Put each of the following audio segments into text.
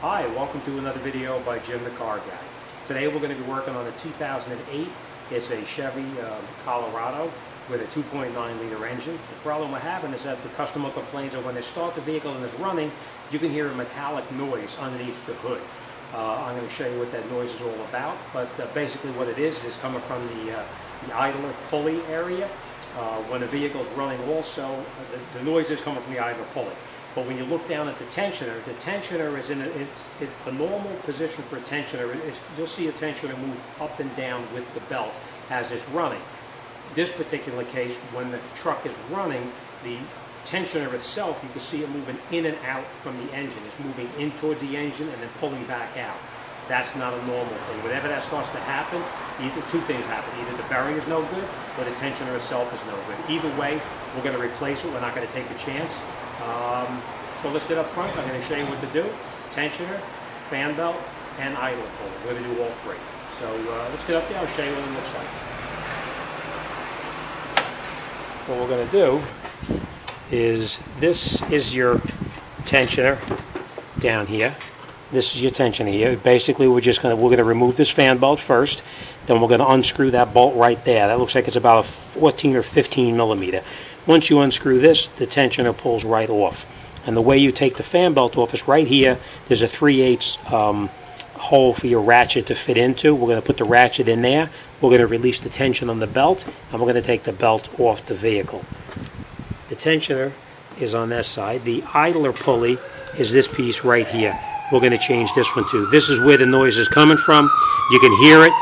Hi, welcome to another video by Jim the Car Guy. Today we're going to be working on a 2008. It's a Chevy Colorado with a 2.9 liter engine. The problem we're having is that the customer complains that when they start the vehicle and it's running, you can hear a metallic noise underneath the hood. I'm going to show you what that noise is all about, but basically what it is coming from the idler pulley area. When the vehicle's running also, the noise is coming from the idler pulley. But when you look down at the tensioner is in a normal position for a tensioner. You'll see a tensioner move up and down with the belt as it's running. This particular case, when the truck is running, the tensioner itself, you can see it moving in and out from the engine. It's moving in toward the engine and then pulling back out. That's not a normal thing. Whenever that starts to happen, either two things happen. Either the bearing is no good or the tensioner itself is no good. Either way, we're going to replace it. We're not going to take a chance. So let's get up front. I'm going to show you what to do. Tensioner, fan belt, and idler pulley. We're going to do all three. So let's get up there. I'll show you what it looks like. What we're going to do is, this is your tensioner down here. This is your tensioner here. Basically, we're going to remove this fan belt first. Then we're going to unscrew that bolt right there. That looks like it's about a 14 or 15 millimeter. Once you unscrew this, the tensioner pulls right off. And the way you take the fan belt off is right here. There's a 3/8 hole for your ratchet to fit into. We're going to put the ratchet in there. We're going to release the tension on the belt, and we're going to take the belt off the vehicle. The tensioner is on this side. The idler pulley is this piece right here. We're going to change this one too. This is where the noise is coming from. You can hear it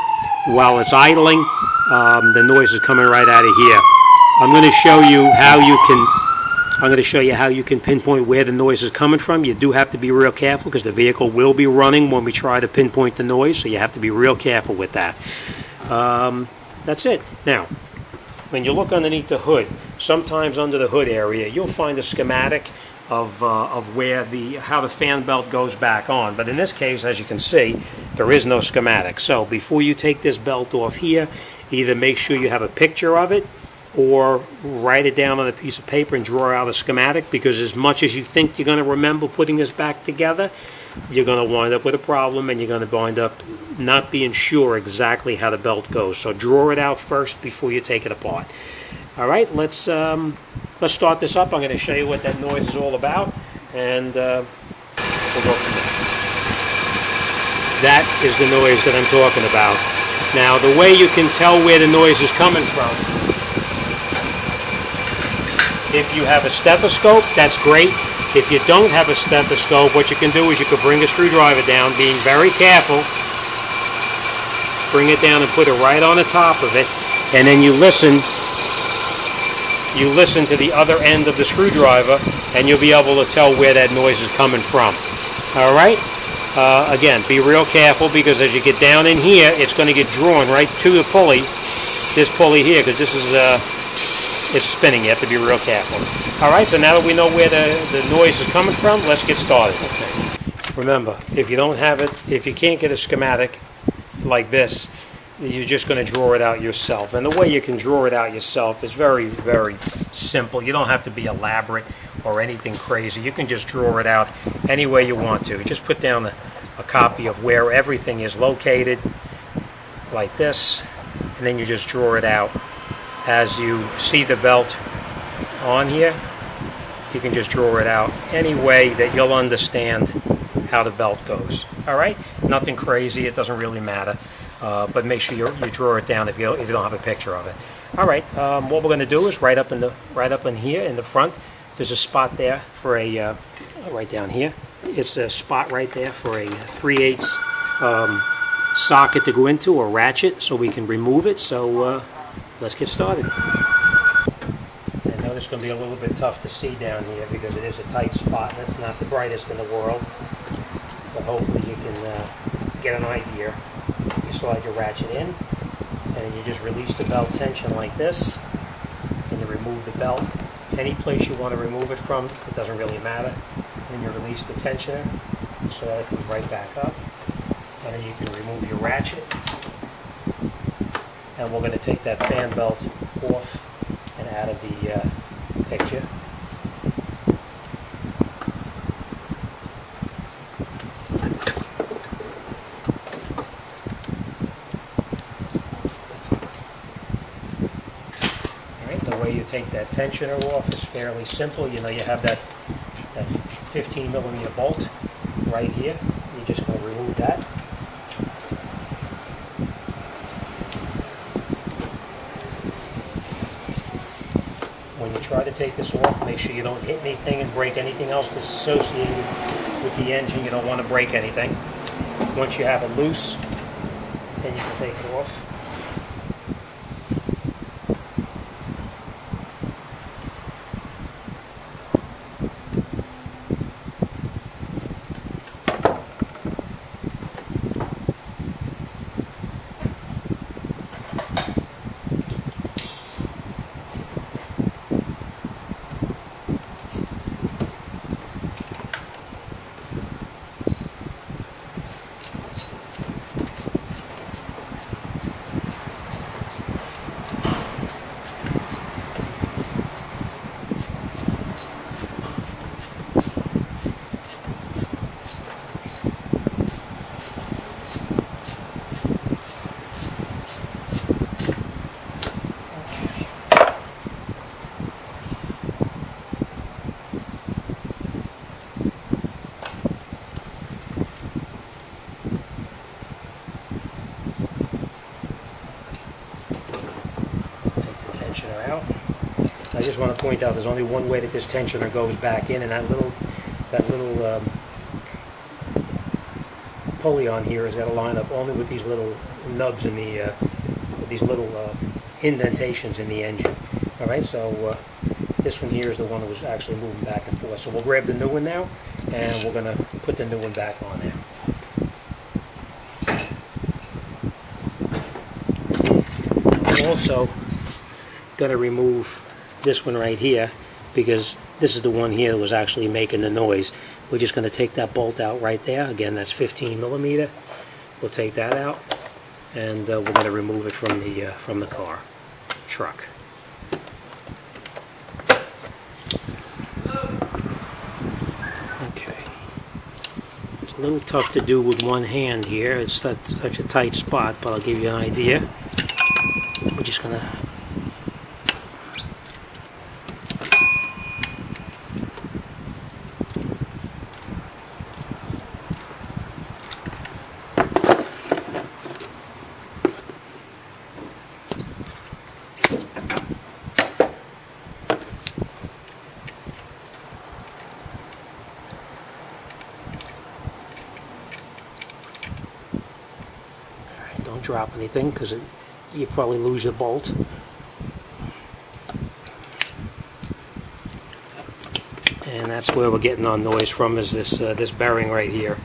while it's idling. The noise is coming right out of here. I'm going to show you how you can pinpoint where the noise is coming from. You do have to be real careful because the vehicle will be running when we try to pinpoint the noise, so you have to be real careful with that. That's it. Now, when you look underneath the hood, sometimes under the hood area, you'll find a schematic of where how the fan belt goes back on. But in this case, as you can see, there is no schematic. So before you take this belt off here, either make sure you have a picture of it or write it down on a piece of paper and draw out a schematic, because as much as you think you're going to remember putting this back together, you're going to wind up with a problem and you're going to wind up not being sure exactly how the belt goes. So draw it out first before you take it apart. All right, let's start this up. I'm going to show you what that noise is all about, and we'll go from there. That is the noise that I'm talking about. Now, the way you can tell where the noise is coming from, if you have a stethoscope, that's great. If you don't have a stethoscope, what you can do is you can bring a screwdriver down, being very careful. Bring it down and put it right on the top of it, and then you listen to the other end of the screwdriver, and you'll be able to tell where that noise is coming from. All right? Again, be real careful, because as you get down in here, it's going to get drawn right to the pulley, this pulley here, because this is it's spinning. You have to be real careful. All right, so now that we know where the noise is coming from, let's get started. Okay. Remember, if you don't have it, if you can't get a schematic like this, you're just going to draw it out yourself. And the way you can draw it out yourself is very, very simple. You don't have to be elaborate or anything crazy. You can just draw it out any way you want to. Just put down a copy of where everything is located, like this, and then you just draw it out. As you see the belt on here, you can just draw it out any way that you'll understand how the belt goes. All right? Nothing crazy. It doesn't really matter. But make sure you draw it down if you don't have a picture of it. All right. What we're going to do is right up in here in the front, there's a spot there for a right down here. It's a spot right there for a 3/8 socket to go into, or ratchet, so we can remove it. So let's get started. I know it's going to be a little bit tough to see down here because it is a tight spot. That's not the brightest in the world, but hopefully you can get an idea. You slide your ratchet in, and then you just release the belt tension like this, and you remove the belt. Any place you want to remove it from, it doesn't really matter. And then you release the tensioner so that it comes right back up, and then you can remove your ratchet. And we're going to take that fan belt off and out of the picture. take that tensioner off is fairly simple. You know, you have that 15 millimeter bolt right here. You're just going to remove that. When you try to take this off, make sure you don't hit anything and break anything else that's associated with the engine. You don't want to break anything. Once you have it loose, then you can take it off. Out. I just want to point out there's only one way that this tensioner goes back in, and that little pulley on here has got to line up only with these little nubs in the these little indentations in the engine. All right, so this one here is the one that was actually moving back and forth. So we'll grab the new one now, and we're going to put the new one back on there. Also going to remove this one right here, because this is the one here that was actually making the noise. We're just going to take that bolt out right there. Again, that's 15 millimeter. We'll take that out, and we're going to remove it from the truck. Okay. It's a little tough to do with one hand here. It's such a tight spot, but I'll give you an idea. We're just going to don't drop anything, because you probably lose your bolt. And that's where we're getting our noise from, is this bearing right here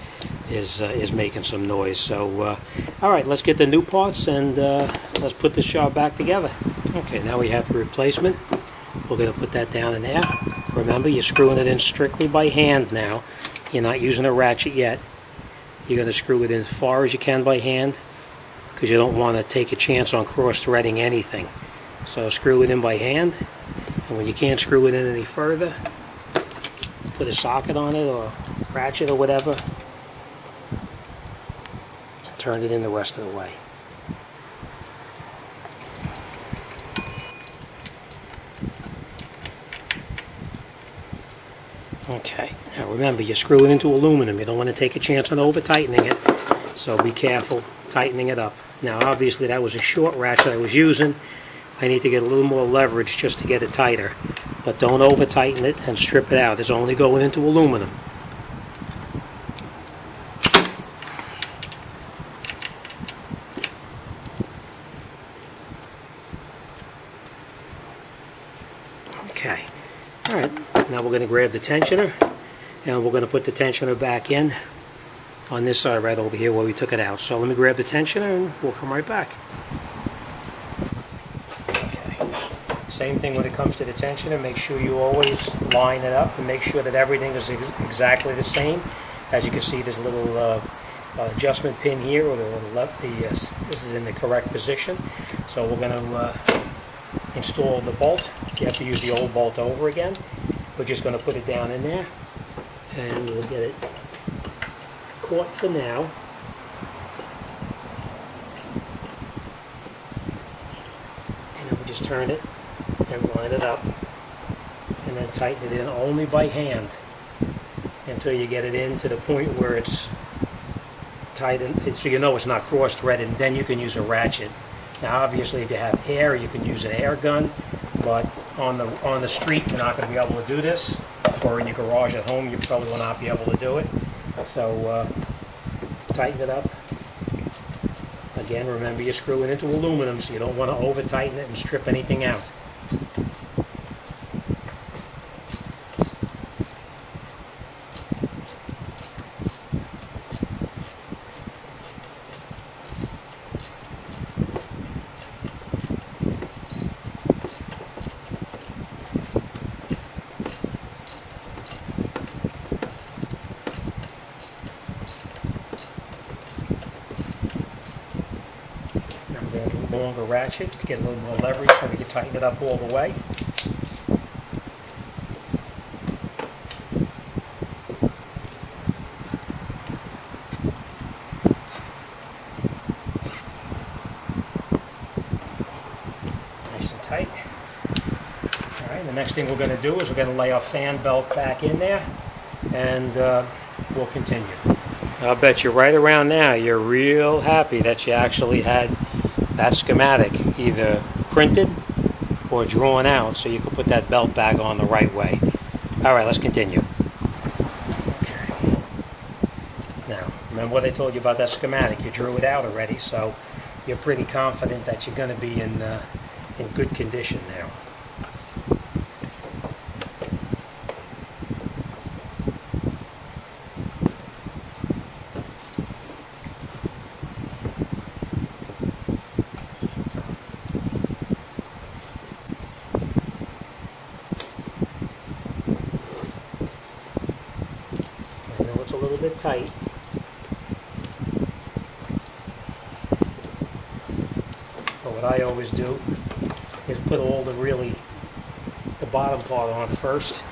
is making some noise. So all right, let's get the new parts, and let's put this job back together. Okay, now we have the replacement. We're going to put that down in there. Remember, you're screwing it in strictly by hand now. You're not using a ratchet yet. You're going to screw it in as far as you can by hand, because you don't want to take a chance on cross-threading anything. So screw it in by hand, and when you can't screw it in any further, put a socket on it or ratchet or whatever, and turn it in the rest of the way. Okay, now remember, you're screwing into aluminum. You don't want to take a chance on over-tightening it, so be careful tightening it up. Now obviously that was a short ratchet I was using. I need to get a little more leverage just to get it tighter, but don't over-tighten it and strip it out. It's only going into aluminum. Okay, alright, now we're going to grab the tensioner, and we're going to put the tensioner back in on this side right over here where we took it out. So let me grab the tensioner and we'll come right back. Okay, same thing when it comes to the tensioner. Make sure you always line it up and make sure that everything is exactly the same. As you can see, there's a little adjustment pin here, or this is in the correct position. So we're going to install the bolt. You have to use the old bolt over again. We're just going to put it down in there, and we'll get it caught for now. And then we just turn it and line it up, and then tighten it in only by hand until you get it in to the point where it's tight, so you know it's not cross-threaded, and then you can use a ratchet. Now obviously if you have air, you can use an air gun, but on the street you're not going to be able to do this, or in your garage at home you probably will not be able to do it. So tighten it up. Again, remember you're screwing into aluminum, so you don't want to over tighten it and strip anything out. Longer ratchet to get a little more leverage so we can tighten it up all the way. Nice and tight. Alright, the next thing we're going to do is we're going to lay our fan belt back in there, and we'll continue. I'll bet you right around now you're real happy that you actually had that schematic either printed or drawn out so you can put that belt back on the right way. Alright, let's continue. Okay. Now, remember what I told you about that schematic? You drew it out already, so you're pretty confident that you're going to be in good condition now. A little bit tight. But what I always do is put all the bottom part on first.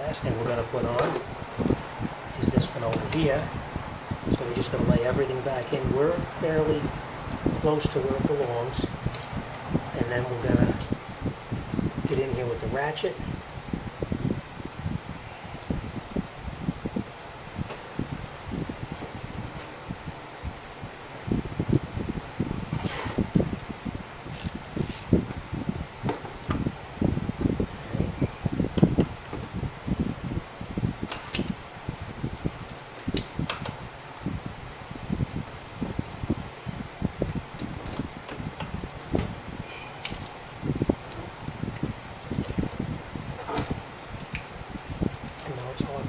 Last thing we're going to put on is this one over here. So we're just going to lay everything back in. We're fairly close to where it belongs. And then we're going to get in here with the ratchet.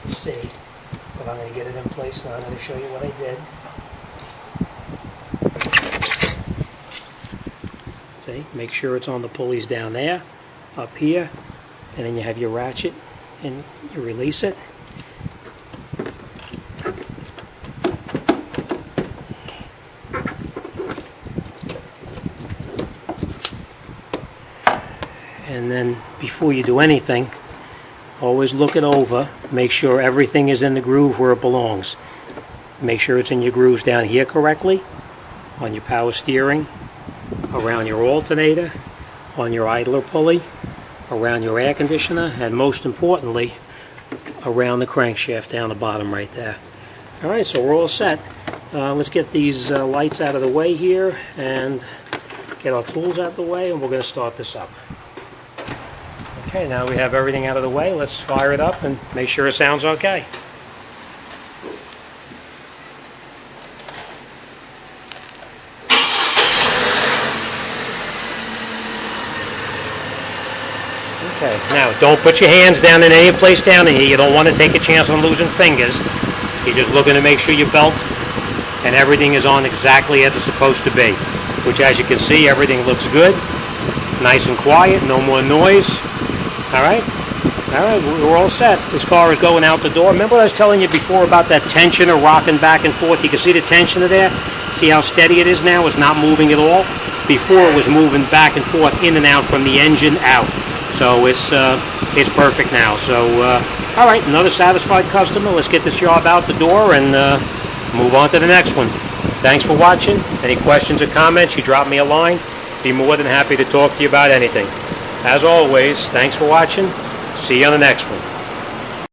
See, but I'm going to get it in place now. I'm going to show you what I did. See, make sure it's on the pulleys down there, up here, and then you have your ratchet and you release it. And then before you do anything, always look it over. Make sure everything is in the groove where it belongs. Make sure it's in your grooves down here correctly, on your power steering, around your alternator, on your idler pulley, around your air conditioner, and most importantly, around the crankshaft down the bottom right there. Alright, so we're all set. Let's get these lights out of the way here and get our tools out of the way, and we're going to start this up. Okay, now we have everything out of the way. Let's fire it up and make sure it sounds okay. Okay, now don't put your hands down in any place down in here. You don't want to take a chance on losing fingers. You're just looking to make sure your belt and everything is on exactly as it's supposed to be. Which, as you can see, everything looks good. Nice and quiet, no more noise. All right, we're all set. This car is going out the door. Remember what I was telling you before about that tensioner rocking back and forth? You can see the tensioner there? See how steady it is now? It's not moving at all. Before it was moving back and forth, in and out, from the engine out. So it's perfect now. So, all right, another satisfied customer. Let's get this job out the door and move on to the next one. Thanks for watching. Any questions or comments, you drop me a line. Be more than happy to talk to you about anything. As always, thanks for watching. See you on the next one.